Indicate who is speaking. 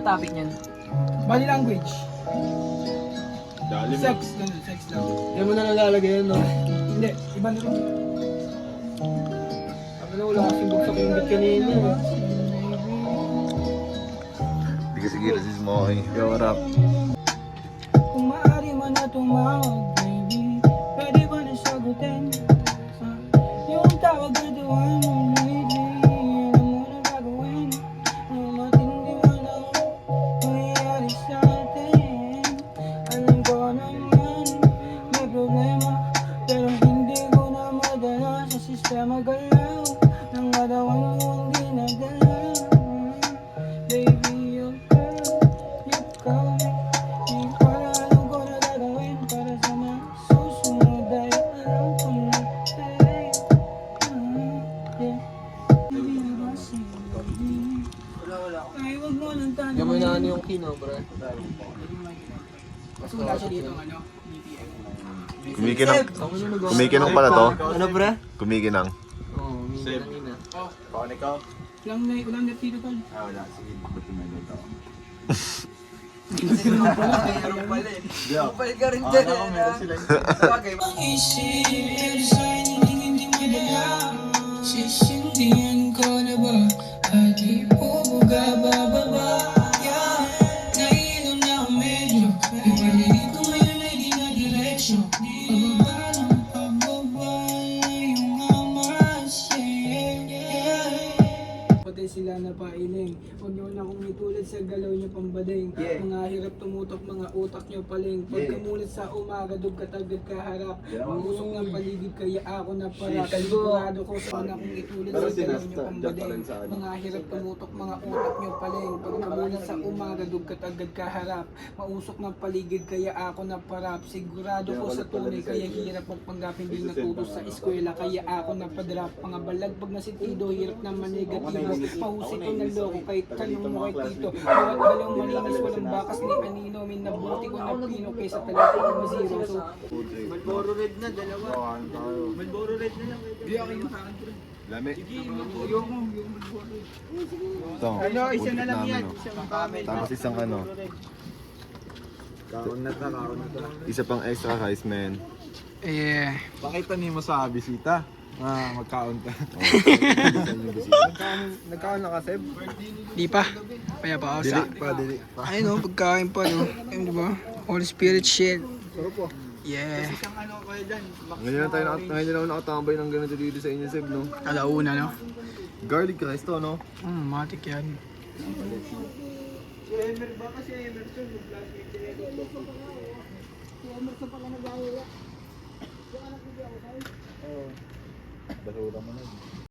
Speaker 1: topic niyan?
Speaker 2: Body language.
Speaker 3: Dali
Speaker 2: Sex, ganun, sex lang.
Speaker 1: Hindi mo na nalalagay yan, no?
Speaker 2: Hindi, iba na rin.
Speaker 1: Sabi na wala kasing bugsak yung bit kanina.
Speaker 4: Hindi kasi gila si Smoky. Yo, what up?
Speaker 2: Kung maaari man na tumawag, baby, pwede ba na sagutin? Yung tawag na duwan mo lately, alam mo na gagawin. Ang matindi man ang nangyayari sa atin. Alam ko naman, may problema, pero hindi ko na madala sa sistema galaw ng katawan mo ang dinadala. Baby, you call me. Di ko na alam ko na gagawin para sa mga susunod ay alam ko na tayo. Yeah. Ay, wag mo nang tanong.
Speaker 1: Hindi mo inaano yung kino, bro.
Speaker 2: Kasi wala siya dito ano, BPM.
Speaker 4: Kumikinang.
Speaker 1: Ako na nag-
Speaker 4: Kumikinang pala to.
Speaker 1: Ano, bro?
Speaker 4: Kumikinang.
Speaker 1: Oo, minsan lang yun, ah.
Speaker 3: Paano ikaw?
Speaker 2: Walang net dito tol.
Speaker 3: Wala. Sige, bakit may nito?
Speaker 5: Meron pala eh. Kapal ka rin dyan eh.
Speaker 3: Meron sila.
Speaker 5: Bagay.
Speaker 2: Sisindihan ko na ba? At ibubuga bababa? Nahilo na ako medyo. Ibalik ko ngayon ay di na diretsyo. Pababa ng pababa yung amas. Pati sila na pailing. Huwag niyo na akong itulad sa galaw niyo pambading. Mga hirap tumutok, mga utak niyo paling. Pagkamulit sa umaga, dug katagad kaharap. Umusok ng paligid kaya ako na parap. Sigurado ko sa na akong itulad sa galaw niyo pambading. Mga hirap tumutok, mga utak niyo paling. Pagkamulit sa umaga, dug katagad kaharap. Mausok ng paligid kaya ako na parap. Sigurado ko sa tunay kaya hirap magpanggap. Hindi natuto sa eskwela kaya ako na padrap. Mga balag pag nasitido, hirap naman negatibo. Mahusay ko ng loko kahit tanong mo kay Tito. Bawat dalawang malinis, walang bakas ni Anino. Minabuti ko na pino kaysa talaga yung mazero. So,
Speaker 5: Malboro red na, dalawa. Malboro red na lang.
Speaker 2: di ako yung country.
Speaker 4: Lami.
Speaker 2: Yung Malboro.
Speaker 4: Ito.
Speaker 5: Ano, isa na lang
Speaker 4: namin,
Speaker 5: yan.
Speaker 4: oh.
Speaker 5: Isang camel.
Speaker 4: Tapos isang ano.
Speaker 3: Kaon na ta.
Speaker 4: Isa pang extra rice, man.
Speaker 2: Yeah.
Speaker 3: Pakita niyo mo sa bisita. Magkaon ka. Nagkaon na ka, Seb?
Speaker 2: Di pa. Kaya pa ako sa...
Speaker 3: Dili pa.
Speaker 2: Ayun o, pagkain pa no. Ayun diba? Holy Spirit shit.
Speaker 3: Sarap po.
Speaker 2: Yeah.
Speaker 5: Isang ano kayo dyan.
Speaker 4: Ngayon na ako nakatambay ng ganito dito sa inyo, Seb, no?
Speaker 2: Alauna no.
Speaker 4: Garlic rice to, no?
Speaker 2: Matik yan.
Speaker 5: Si Emer ba kasi Emerson? Mag-vlog yung Si Emerson pala nag-aawa.
Speaker 3: Basura mo na.